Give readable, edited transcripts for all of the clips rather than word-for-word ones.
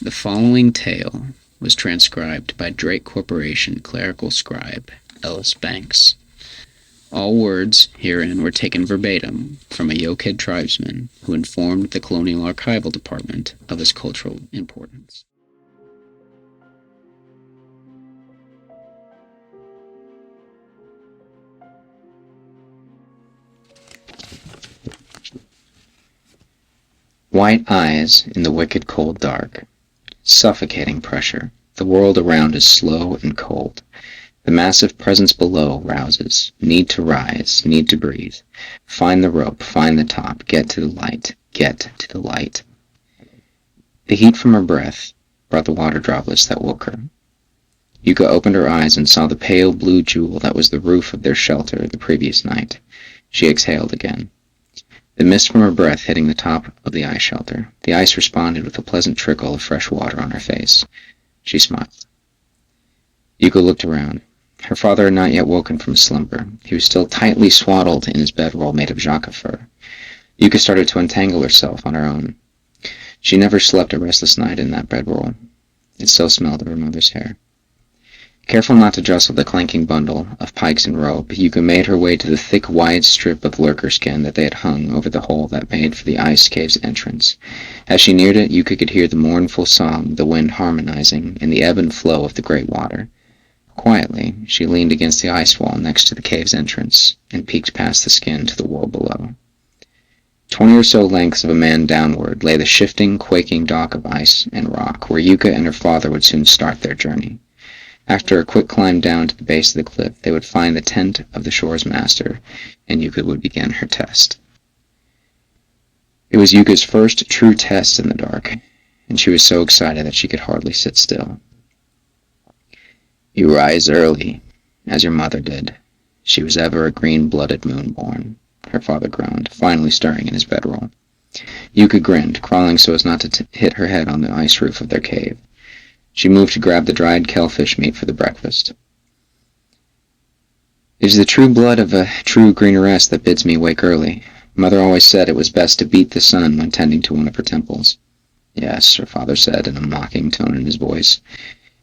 The following tale was transcribed by Drake Corporation clerical scribe Ellis Banks. All words herein were taken verbatim from a Yoked tribesman who informed the Colonial Archival Department of his cultural importance. White eyes in the wicked cold dark. Suffocating pressure. The world around is slow and cold. The massive presence below rouses. Need to rise, need to breathe. Find the rope, find the top, get to the light, get to the light. The heat from her breath brought the water droplets that woke her. Yuka opened her eyes and saw the pale blue jewel that was the roof of their shelter the previous night. She exhaled again. The mist from her breath hitting the top of the ice shelter. The ice responded with a pleasant trickle of fresh water on her face. She smiled. Yuka looked around. Her father had not yet woken from slumber. He was still tightly swaddled in his bedroll made of jaka fur. Yuka started to untangle herself on her own. She never slept a restless night in that bedroll. It still smelled of her mother's hair. Careful not to jostle the clanking bundle of pikes and rope, Yuka made her way to the thick, wide strip of lurker skin that they had hung over the hole that made for the ice cave's entrance. As she neared it, Yuka could hear the mournful song of the wind harmonizing in the ebb and flow of the great water. Quietly, she leaned against the ice wall next to the cave's entrance and peeked past the skin to the world below. 20 or so lengths of a man downward lay the shifting, quaking dock of ice and rock, where Yuka and her father would soon start their journey. After a quick climb down to the base of the cliff, they would find the tent of the shore's master, and Yuka would begin her test. It was Yuka's first true test in the dark, and she was so excited that she could hardly sit still. You rise early, as your mother did. She was ever a green-blooded moon-born, her father groaned, finally stirring in his bedroll. Yuka grinned, crawling so as not to hit her head on the ice roof of their cave. She moved to grab the dried kelfish meat for the breakfast. It is the true blood of a true greeneress that bids me wake early. Mother always said it was best to beat the sun when tending to one of her temples. Yes, her father said in a mocking tone in his voice,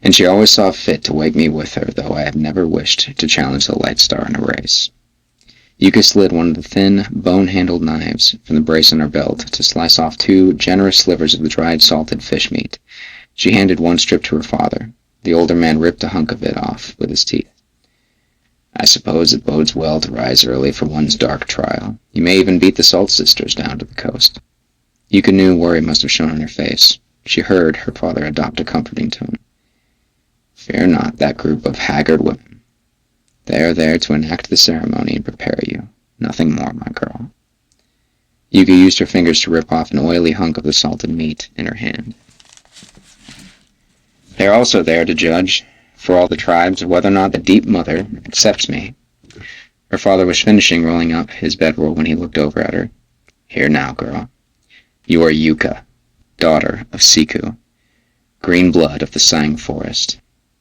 and she always saw fit to wake me with her, though I have never wished to challenge the light star in a race. Yuka slid one of the thin, bone-handled knives from the brace on her belt to slice off 2 generous slivers of the dried salted fish meat. She handed one strip to her father. The older man ripped a hunk of it off with his teeth. I suppose it bodes well to rise early for one's dark trial. You may even beat the Salt Sisters down to the coast. Yuka knew worry must have shown on her face. She heard her father adopt a comforting tone. Fear not that group of haggard women. They are there to enact the ceremony and prepare you. Nothing more, my girl. Yuka used her fingers to rip off an oily hunk of the salted meat in her hand. They are also there to judge, for all the tribes, whether or not the Deep Mother accepts me. Her father was finishing rolling up his bedroll when he looked over at her. Here now, girl. You are Yuka, daughter of Siku, green blood of the Sang Forest.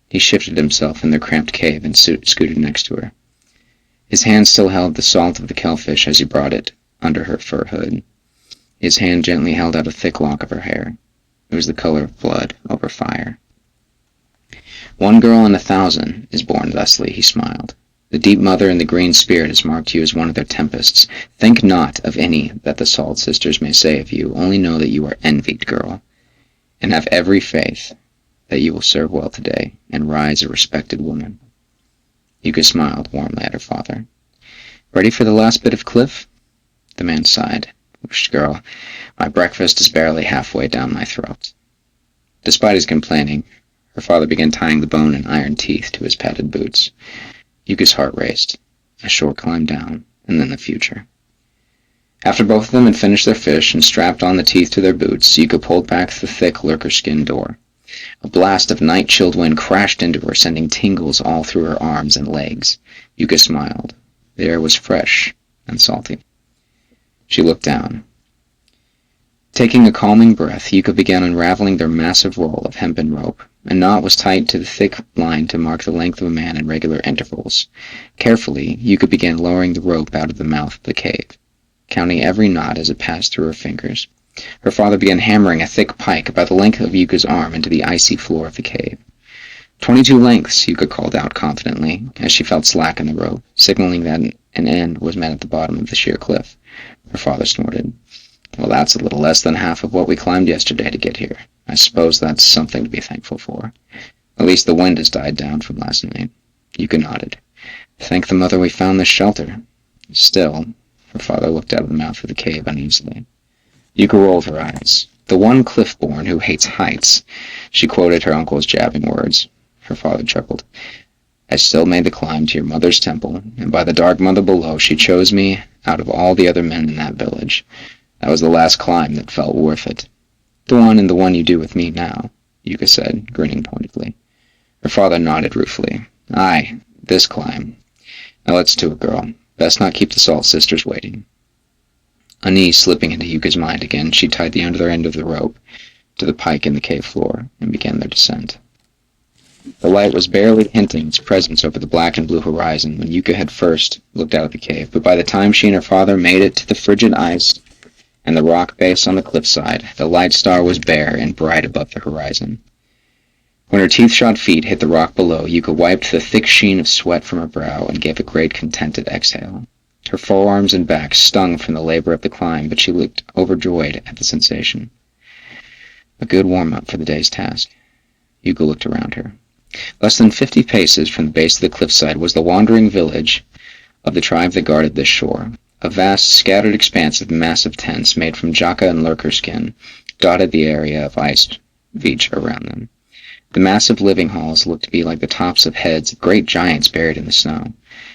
He shifted himself in their cramped cave and scooted next to her. His hand still held the salt of the kelfish as he brought it under her fur hood. His hand gently held out a thick lock of her hair. It was the color of blood over fire. 1 girl in 1,000 is born thusly, he smiled. The Deep Mother and the Green Spirit has marked you as one of their tempests. Think not of any that the Salt Sisters may say of you, only know that you are envied, girl, and have every faith that you will serve well today and rise a respected woman. Yuka smiled warmly at her father. Ready for the last bit of cliff? The man sighed. Whoosh, girl, my breakfast is barely halfway down my throat. Despite his complaining, her father began tying the bone and iron teeth to his padded boots. Yuka's heart raced. A short climb down, and then the future. After both of them had finished their fish and strapped on the teeth to their boots, Yuka pulled back the thick lurker skin door. A blast of night-chilled wind crashed into her, sending tingles all through her arms and legs. Yuka smiled. The air was fresh and salty. She looked down. Taking a calming breath, Yuka began unraveling their massive roll of hempen rope. A knot was tied to the thick line to mark the length of a man in regular intervals. Carefully, Yuka began lowering the rope out of the mouth of the cave, counting every knot as it passed through her fingers. Her father began hammering a thick pike about the length of Yuka's arm into the icy floor of the cave. 22 lengths, Yuka called out confidently, as she felt slack in the rope, signaling that an end was met at the bottom of the sheer cliff. Her father snorted. Well, that's a little less than half of what we climbed yesterday to get here. I suppose that's something to be thankful for. At least the wind has died down from last night. Yuka nodded. Thank the mother we found this shelter. Still, her father looked out of the mouth of the cave uneasily. Yuka rolled her eyes. The one cliff-born who hates heights. She quoted her uncle's jabbing words. Her father chuckled. I still made the climb to your mother's temple, and by the dark mother below, she chose me out of all the other men in that village. That was the last climb that felt worth it. The one and the one you do with me now, Yuka said, grinning pointedly. Her father nodded ruefully. Aye, this climb. Now let's to it, girl. Best not keep the Salt sisters waiting. Unease slipping into Yuka's mind again, she tied the other end of the rope to the pike in the cave floor and began their descent. The light was barely hinting its presence over the black and blue horizon when Yuka had first looked out of the cave, but by the time she and her father made it to the frigid ice and the rock base on the cliffside, the light star was bare and bright above the horizon. When her teeth-shod feet hit the rock below, Yuka wiped the thick sheen of sweat from her brow and gave a great contented exhale. Her forearms and back stung from the labor of the climb, but she looked overjoyed at the sensation. A good warm-up for the day's task. Yuka looked around her. Less than 50 paces from the base of the cliffside was the wandering village of the tribe that guarded this shore. A vast, scattered expanse of massive tents made from jaca and lurker skin dotted the area of ice beach around them. The massive living halls looked to be like the tops of heads of great giants buried in the snow.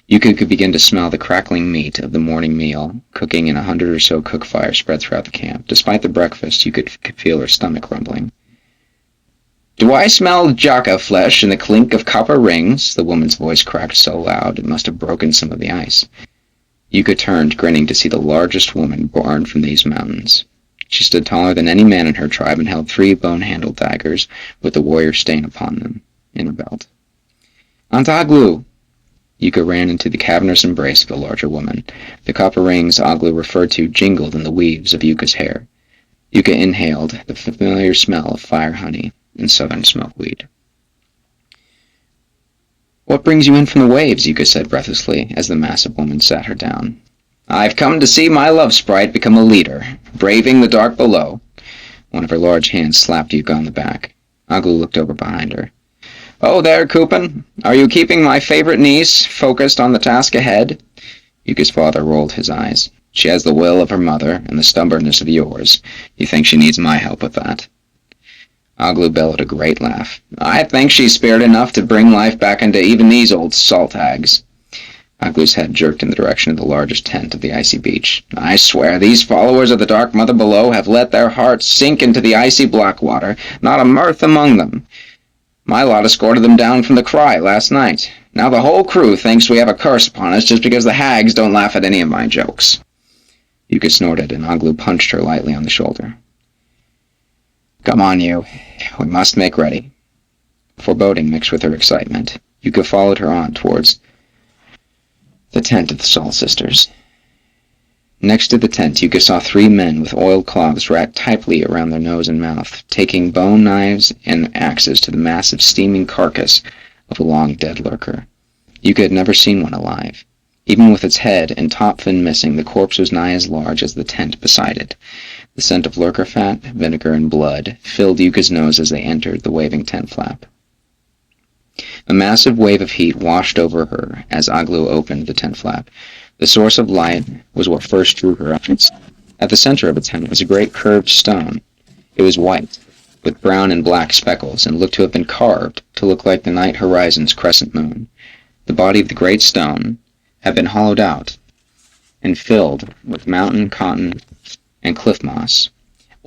Yuka could begin to smell the crackling meat of the morning meal, cooking in 100 or so cook fires spread throughout the camp. Despite the breakfast, you could feel her stomach rumbling. Do I smell jaca flesh and the clink of copper rings? The woman's voice cracked so loud it must have broken some of the ice. Yuka turned, grinning, to see the largest woman born from these mountains. She stood taller than any man in her tribe and held 3 bone-handled daggers with the warrior stain upon them in her belt. Aunt Aglu! Yuka ran into the cavernous embrace of the larger woman. The copper rings Aglu referred to jingled in the weaves of Yuka's hair. Yuka inhaled the familiar smell of fire honey and southern smokeweed. What brings you in from the waves? Yuka said breathlessly, as the massive woman sat her down. I've come to see my love sprite become a leader, braving the dark below. One of her large hands slapped Yuka on the back. Aglu looked over behind her. Oh there, Coopin. Are you keeping my favorite niece focused on the task ahead? Yuka's father rolled his eyes. She has the will of her mother and the stubbornness of yours. You think she needs my help with that? Aglu bellowed a great laugh. I think she's spared enough to bring life back into even these old salt hags. Aglu's head jerked in the direction of the largest tent of the icy beach. I swear, these followers of the Dark Mother below have let their hearts sink into the icy black water, not a mirth among them. My lot escorted them down from the cry last night. Now the whole crew thinks we have a curse upon us just because the hags don't laugh at any of my jokes. Yuka snorted, and Aglu punched her lightly on the shoulder. Come on, you. We must make ready. Foreboding mixed with her excitement, Yuka followed her on towards the tent of the Salt sisters. Next to the tent, Yuka saw 3 men with oiled cloths wrapped tightly around their nose and mouth, taking bone knives and axes to the massive steaming carcass of a long-dead lurker. Yuka had never seen one alive. Even with its head and top fin missing, the corpse was nigh as large as the tent beside it. The scent of lurker fat, vinegar, and blood filled Yuka's nose as they entered the waving tent flap. A massive wave of heat washed over her as Aglu opened the tent flap. The source of light was what first drew her eyes. At the center of its tent was a great curved stone. It was white, with brown and black speckles, and looked to have been carved to look like the night horizon's crescent moon. The body of the great stone had been hollowed out and filled with mountain cotton and cliff moss.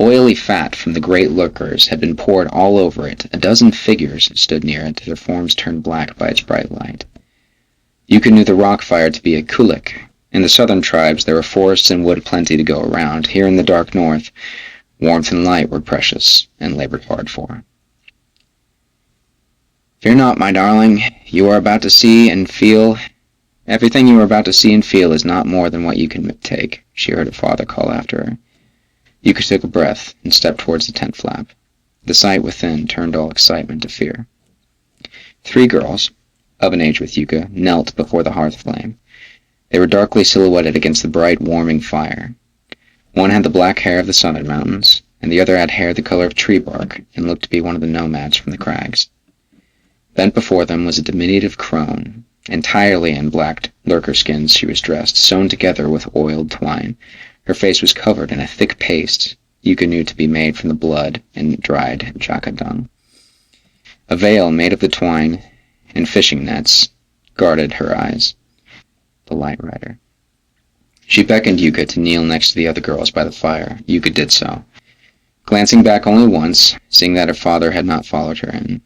Oily fat from the great lurkers had been poured all over it. A dozen figures stood near it, their forms turned black by its bright light. Yuka knew the rock fire to be a kulik. In the southern tribes there were forests and wood plenty to go around. Here in the dark north, warmth and light were precious and labored hard for. Fear not, my darling. You are about to see and feel. Everything you are about to see and feel is not more than what you can take, she heard her father call after her. Yuka took a breath and stepped towards the tent flap. The sight within turned all excitement to fear. 3 girls, of an age with Yuka, knelt before the hearth flame. They were darkly silhouetted against the bright, warming fire. One had the black hair of the southern mountains, and the other had hair the color of tree bark and looked to be one of the nomads from the crags. Bent before them was a diminutive crone. Entirely in black lurker skins she was dressed, sewn together with oiled twine. Her face was covered in a thick paste Yuka knew to be made from the blood and dried jaka dung. A veil made of the twine and fishing nets guarded her eyes. The Light Rider. She beckoned Yuka to kneel next to the other girls by the fire. Yuka did so, glancing back only once, seeing that her father had not followed her in.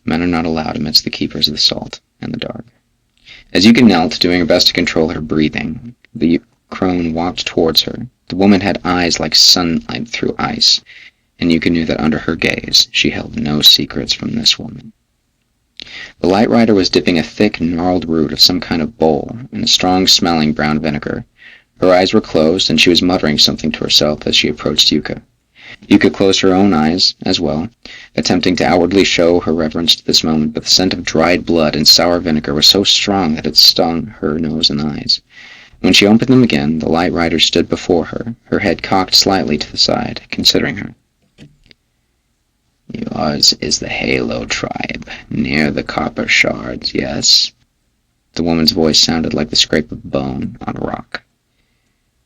Men are not allowed amidst the keepers of the salt and the dark. As Yuka knelt, doing her best to control her breathing, the crone walked towards her. The woman had eyes like sunlight through ice, and Yuka knew that under her gaze she held no secrets from this woman. The Light Rider was dipping a thick, gnarled root of some kind of bowl in a strong-smelling brown vinegar. Her eyes were closed, and she was muttering something to herself as she approached Yuka. Yuka closed her own eyes as well, attempting to outwardly show her reverence to this moment, but the scent of dried blood and sour vinegar was so strong that it stung her nose and eyes. When she opened them again, the Light Rider stood before her, her head cocked slightly to the side, considering her. Yours is the Halo tribe, near the copper shards, yes? The woman's voice sounded like the scrape of bone on rock.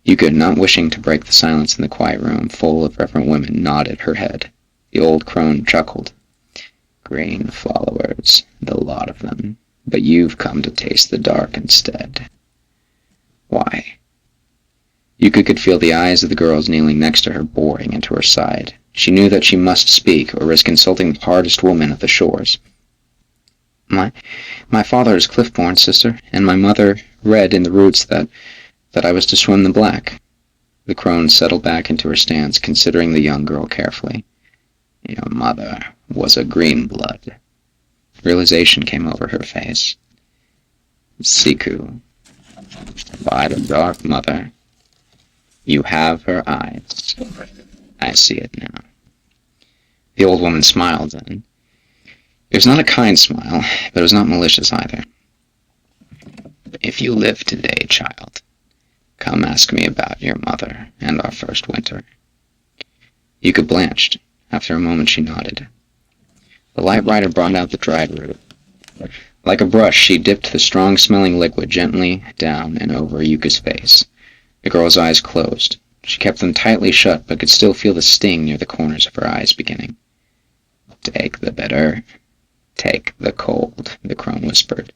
Yuka, not wishing to break the silence in the quiet room, full of reverent women, nodded her head. The old crone chuckled. Green followers, the lot of them, but you've come to taste the dark instead. Why? Yuka could feel the eyes of the girls kneeling next to her boring into her side. She knew that she must speak, or risk insulting the hardest woman of the shores. My father is cliff-born, sister, and my mother read in the roots that I was to swim the black. The crone settled back into her stance, considering the young girl carefully. Your mother was a green blood. Realization came over her face. Siku, by the dark mother, you have her eyes. I see it now. The old woman smiled, and it was not a kind smile, but it was not malicious either. If you live today, child, come ask me about your mother and our first winter. Yuka blanched. After a moment she nodded. The Light Rider brought out the dried root. Like a brush, she dipped the strong-smelling liquid gently down and over Yuka's face. The girl's eyes closed. She kept them tightly shut, but could still feel the sting near the corners of her eyes beginning. Take the bitter, take the cold, the crone whispered.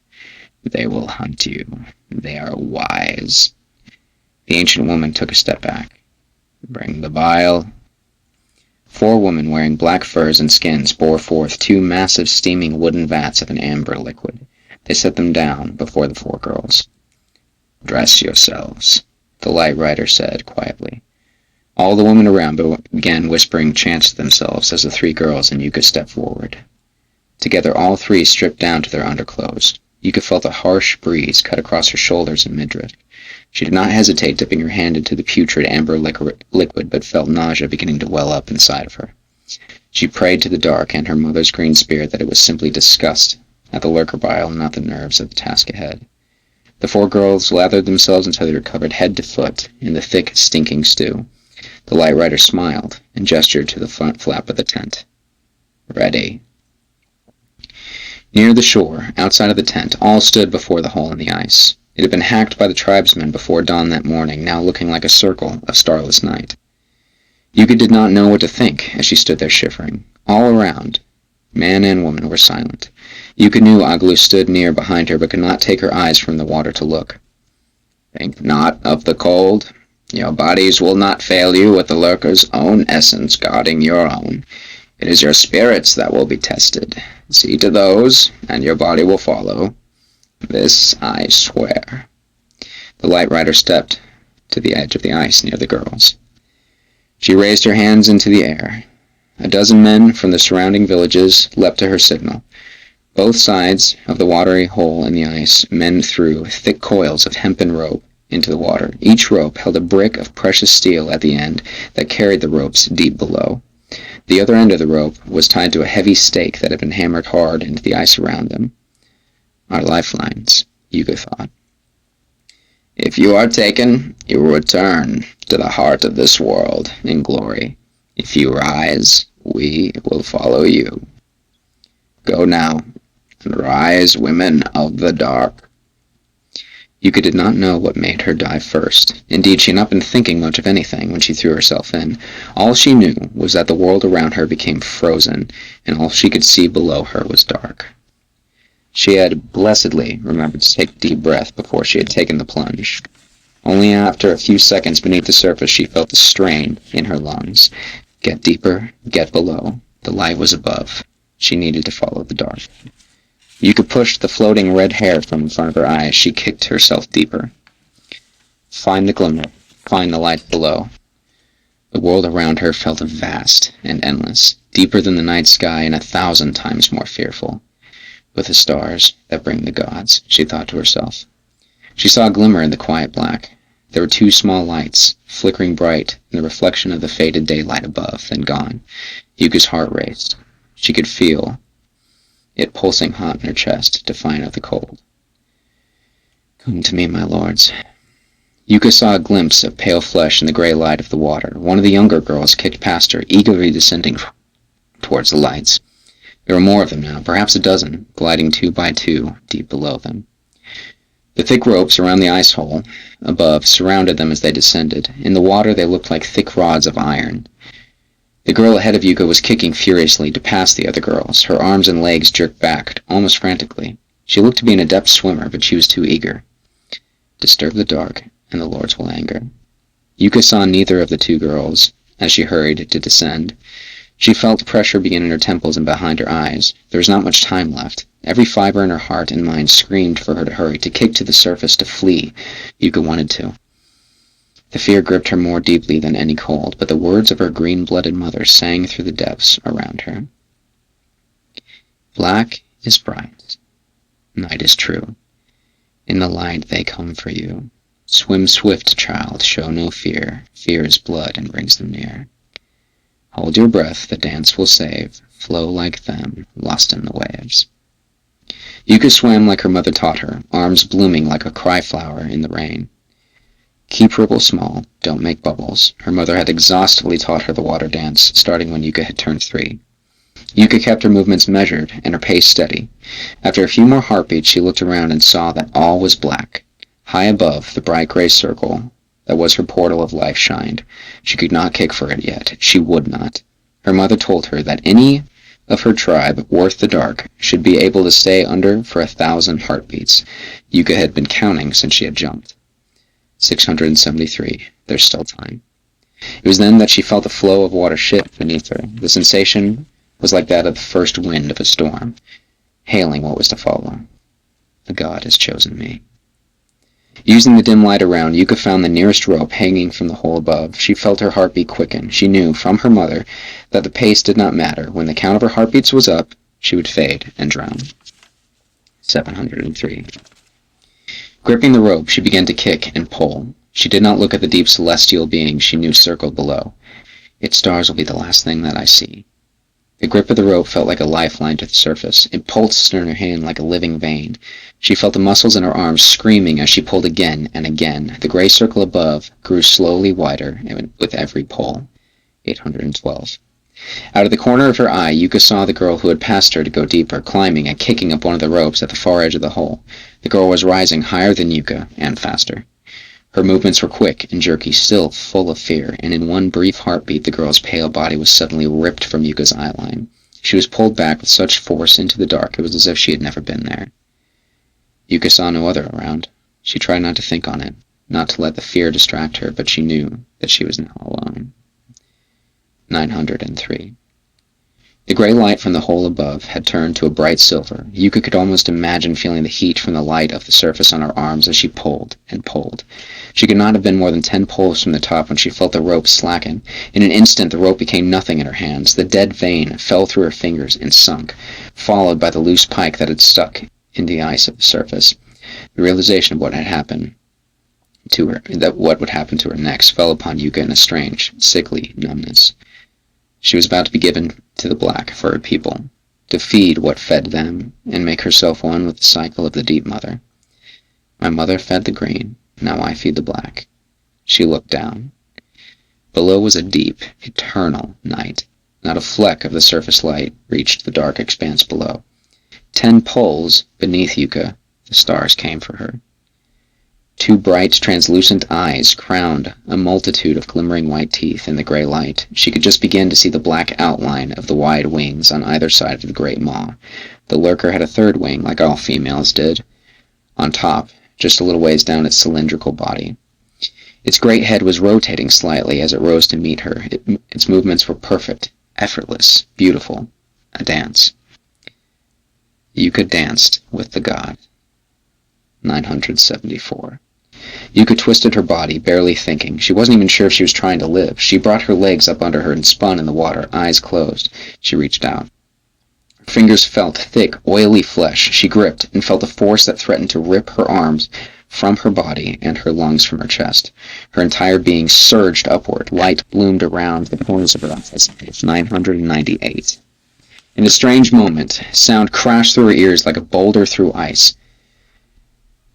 They will hunt you. They are wise. The ancient woman took a step back. Bring the vial. 4 women wearing black furs and skins bore forth 2 massive steaming wooden vats of an amber liquid. They set them down before the 4 girls. Dress yourselves, the Light Rider said quietly. All the women around began whispering chants to themselves as the 3 girls and Yuka stepped forward. Together all 3 stripped down to their underclothes. Yuka felt a harsh breeze cut across her shoulders and midriff. She did not hesitate dipping her hand into the putrid amber liquid, but felt nausea beginning to well up inside of her. She prayed to the dark and her mother's green spirit that it was simply disgust at the lurker bile and not the nerves of the task ahead. The 4 girls lathered themselves until they were covered head to foot in the thick, stinking stew. The Light Rider smiled and gestured to the front flap of the tent. Ready. Near the shore, outside of the tent, all stood before the hole in the ice. It had been hacked by the tribesmen before dawn that morning, now looking like a circle of starless night. Yuka did not know what to think as she stood there shivering. All around, man and woman were silent. Yuka knew Aglu stood near behind her, but could not take her eyes from the water to look. Think not of the cold. Your bodies will not fail you with the lurker's own essence guarding your own. It is your spirits that will be tested. See to those, and your body will follow. This I swear. The Light Rider stepped to the edge of the ice near the girls. She raised her hands into the air. A dozen men from the surrounding villages leapt to her signal. Both sides of the watery hole in the ice men threw thick coils of hempen rope into the water. Each rope held a brick of precious steel at the end that carried the ropes deep below. The other end of the rope was tied to a heavy stake that had been hammered hard into the ice around them. Our lifelines, Yuka thought. If you are taken, you will return to the heart of this world in glory. If you rise, we will follow you. Go now, and rise, women of the dark. Yuka did not know what made her dive first. Indeed, she had not been thinking much of anything when she threw herself in. All she knew was that the world around her became frozen, and all she could see below her was dark. She had blessedly remembered to take a deep breath before she had taken the plunge. Only after a few seconds beneath the surface she felt the strain in her lungs. Get deeper, get below. The light was above. She needed to follow the dark. Yuka pushed the floating red hair from in front of her eyes. She kicked herself deeper. Find the glimmer. Find the light below. The world around her felt vast and endless, deeper than the night sky and 1,000 times more fearful. With the stars that bring the gods, she thought to herself. She saw a glimmer in the quiet black. There were 2 small lights, flickering bright in the reflection of the faded daylight above, then gone. Yuka's heart raced. She could feel it pulsing hot in her chest, defiant of the cold. Come to me, my lords. Yuka saw a glimpse of pale flesh in the gray light of the water. One of the younger girls kicked past her, eagerly descending towards the lights. There were more of them now, perhaps a dozen, gliding 2 by 2 deep below them. The thick ropes around the ice hole above surrounded them as they descended. In the water they looked like thick rods of iron. The girl ahead of Yuka was kicking furiously to pass the other girls. Her arms and legs jerked back, almost frantically. She looked to be an adept swimmer, but she was too eager. Disturb the dark, and the lords will anger. Yuka saw neither of the 2 girls as she hurried to descend. She felt pressure begin in her temples and behind her eyes. There was not much time left. Every fiber in her heart and mind screamed for her to hurry, to kick to the surface, to flee. Yuka wanted to. The fear gripped her more deeply than any cold, but the words of her green-blooded mother sang through the depths around her. Black is bright. Night is true. In the light they come for you. Swim swift, child, show no fear. Fear is blood and brings them near. Hold your breath, the dance will save. Flow like them, lost in the waves. Yuka swam like her mother taught her, arms blooming like a cry-flower in the rain. Keep ripple small, don't make bubbles. Her mother had exhaustively taught her the water dance, starting when Yuka had turned 3. Yuka kept her movements measured and her pace steady. After a few more heartbeats, she looked around and saw that all was black. High above, the bright gray circle that was her portal of life shined. She could not kick for it yet. She would not. Her mother told her that any of her tribe worth the dark should be able to stay under for 1,000 heartbeats. Yuka had been counting since she had jumped. 673. There's still time. It was then that she felt the flow of water shift beneath her. The sensation was like that of the first wind of a storm, hailing what was to follow. The god has chosen me. Using the dim light around, Yuka found the nearest rope hanging from the hole above. She felt her heartbeat quicken. She knew, from her mother, that the pace did not matter. When the count of her heartbeats was up, she would fade and drown. 703. Gripping the rope, she began to kick and pull. She did not look at the deep celestial being she knew circled below. Its stars will be the last thing that I see. The grip of the rope felt like a lifeline to the surface. It pulsed in her hand like a living vein. She felt the muscles in her arms screaming as she pulled again and again. The gray circle above grew slowly wider with every pull. 812. Out of the corner of her eye, Yuka saw the girl who had passed her to go deeper, climbing and kicking up one of the ropes at the far edge of the hole. The girl was rising higher than Yuka, and faster. Her movements were quick and jerky, still full of fear, and in one brief heartbeat the girl's pale body was suddenly ripped from Yuka's eyeline. She was pulled back with such force into the dark it was as if she had never been there. Yuka saw no other around. She tried not to think on it, not to let the fear distract her, but she knew that she was now alone. 903. The gray light from the hole above had turned to a bright silver. Yuka could almost imagine feeling the heat from the light of the surface on her arms as she pulled and pulled. She could not have been more than 10 pulls from the top when she felt the rope slacken. In an instant the rope became nothing in her hands. The dead vein fell through her fingers and sunk, followed by the loose pike that had stuck in the ice of the surface. The realization of what had happened to her, that what would happen to her next fell upon Yuka in a strange, sickly numbness. She was about to be given to the black for her people, to feed what fed them, and make herself one with the cycle of the deep mother. My mother fed the green, now I feed the black. She looked down. Below was a deep, eternal night. Not a fleck of the surface light reached the dark expanse below. 10 poles beneath Yuka, the stars came for her. 2 bright, translucent eyes crowned a multitude of glimmering white teeth in the gray light. She could just begin to see the black outline of the wide wings on either side of the great maw. The lurker had a third wing, like all females did, on top, just a little ways down its cylindrical body. Its great head was rotating slightly as it rose to meet her. Its movements were perfect, effortless, beautiful. A dance. Yuka danced with the god. 974. Yuka twisted her body, barely thinking. She wasn't even sure if she was trying to live. She brought her legs up under her and spun in the water, eyes closed. She reached out. Her fingers felt thick, oily flesh. She gripped and felt a force that threatened to rip her arms from her body and her lungs from her chest. Her entire being surged upward. Light bloomed around the corners of her eyes. 998. In a strange moment, sound crashed through her ears like a boulder through ice.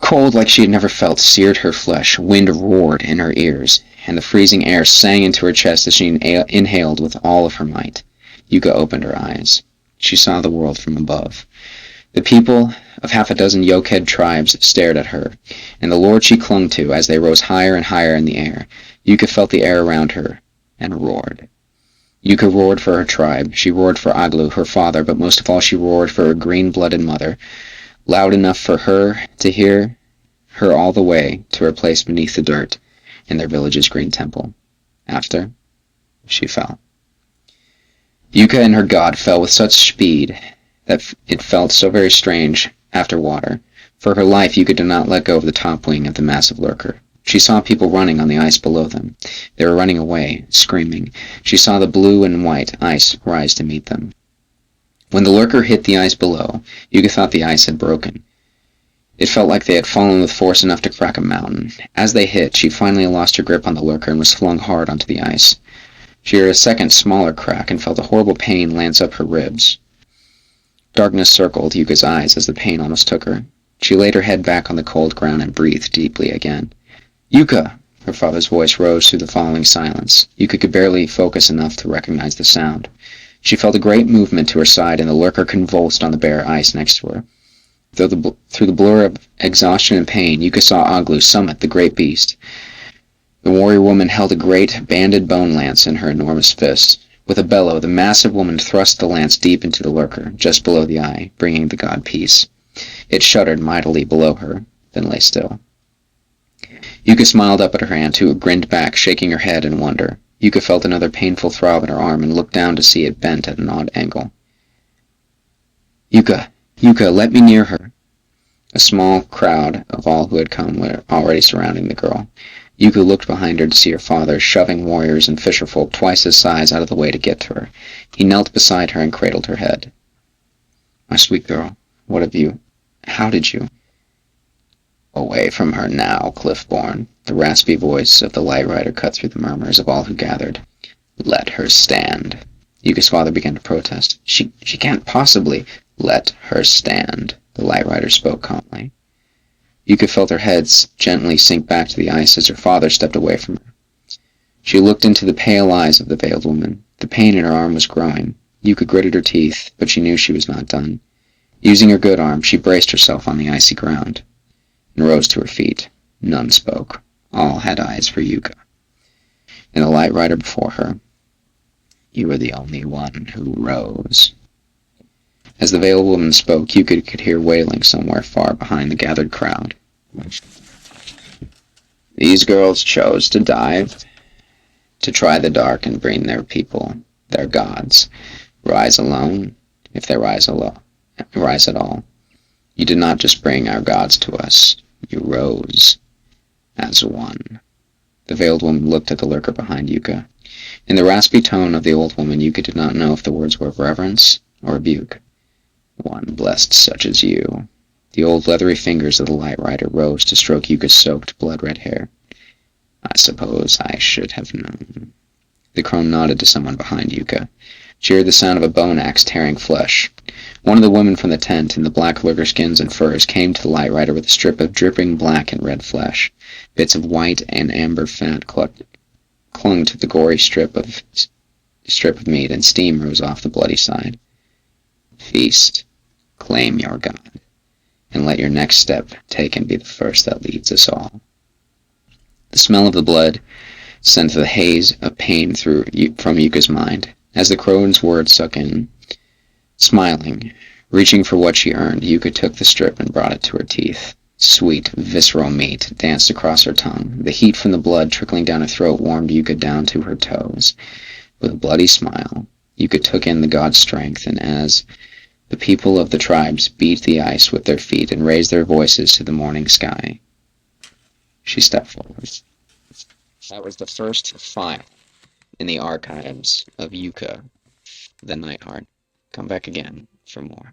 Cold like she had never felt seared her flesh. Wind roared in her ears, and the freezing air sang into her chest as she inhaled with all of her might. Yuka opened her eyes. She saw the world from above. The people of half a dozen yoke-head tribes stared at her, and the lord she clung to as they rose higher and higher in the air. Yuka felt the air around her, and roared. Yuka roared for her tribe. She roared for Aglu, her father, but most of all she roared for her green-blooded mother, loud enough for her to hear her all the way to her place beneath the dirt in their village's green temple. After, she fell. Yuka and her god fell with such speed that it felt so very strange after water. For her life, Yuka did not let go of the top wing of the massive lurker. She saw people running on the ice below them. They were running away, screaming. She saw the blue and white ice rise to meet them. When the lurker hit the ice below, Yuka thought the ice had broken. It felt like they had fallen with force enough to crack a mountain. As they hit, she finally lost her grip on the lurker and was flung hard onto the ice. She heard a second, smaller crack and felt a horrible pain lance up her ribs. Darkness circled Yuka's eyes as the pain almost took her. She laid her head back on the cold ground and breathed deeply again. "Yuka!" Her father's voice rose through the following silence. Yuka could barely focus enough to recognize the sound. She felt a great movement to her side, and the lurker convulsed on the bare ice next to her. Through the blur of exhaustion and pain, Yuka saw Aglu summit the great beast. The warrior woman held a great, banded bone lance in her enormous fist. With a bellow, the massive woman thrust the lance deep into the lurker, just below the eye, bringing the god peace. It shuddered mightily below her, then lay still. Yuka smiled up at her aunt, who grinned back, shaking her head in wonder. Yuka felt another painful throb in her arm and looked down to see it bent at an odd angle. "Yuka! Yuka, let me near her!" A small crowd of all who had come were already surrounding the girl. Yuka looked behind her to see her father shoving warriors and fisherfolk twice his size out of the way to get to her. He knelt beside her and cradled her head. "My sweet girl, what have you... how did you..." "Away from her now, Cliffborn." The raspy voice of the light rider cut through the murmurs of all who gathered. "Let her stand." Yuka's father began to protest. She can't possibly..." "Let her stand," the light rider spoke calmly. Yuka felt her head gently sink back to the ice as her father stepped away from her. She looked into the pale eyes of the veiled woman. The pain in her arm was growing. Yuka gritted her teeth, but she knew she was not done. Using her good arm, she braced herself on the icy ground and rose to her feet. None spoke. All had eyes for Yuka. And the light rider before her. "You were the only one who rose." As the veiled woman spoke, Yuka could hear wailing somewhere far behind the gathered crowd. "These girls chose to dive, to try the dark and bring their people, their gods, rise alone, if they rise at all. You did not just bring our gods to us, you rose as one." The veiled woman looked at the lurker behind Yuka. In the raspy tone of the old woman, Yuka did not know if the words were of reverence or rebuke. "One blessed such as you." The old leathery fingers of the light rider rose to stroke Yuka's soaked, blood-red hair. I suppose I should have known. The crone nodded to someone behind Yuka. She heard the sound of a bone axe tearing flesh. One of the women from the tent, in the black lurker skins and furs, came to the light rider with a strip of dripping black and red flesh. Bits of white and amber fat clung to the gory strip of meat, and steam rose off the bloody side. Feast. Claim your god, and let your next step taken be the first that leads us all. The smell of the blood sent the haze of pain from Yuka's mind. As the crone's words sunk in, smiling, reaching for what she earned, Yuka took the strip and brought it to her teeth. Sweet, visceral meat danced across her tongue. The heat from the blood trickling down her throat warmed Yuka down to her toes. With a bloody smile, Yuka took in the god's strength, and as the people of the tribes beat the ice with their feet and raised their voices to the morning sky, she stepped forward. That was the first file in the archives of Yuka, the Nightheart. Come back again for more.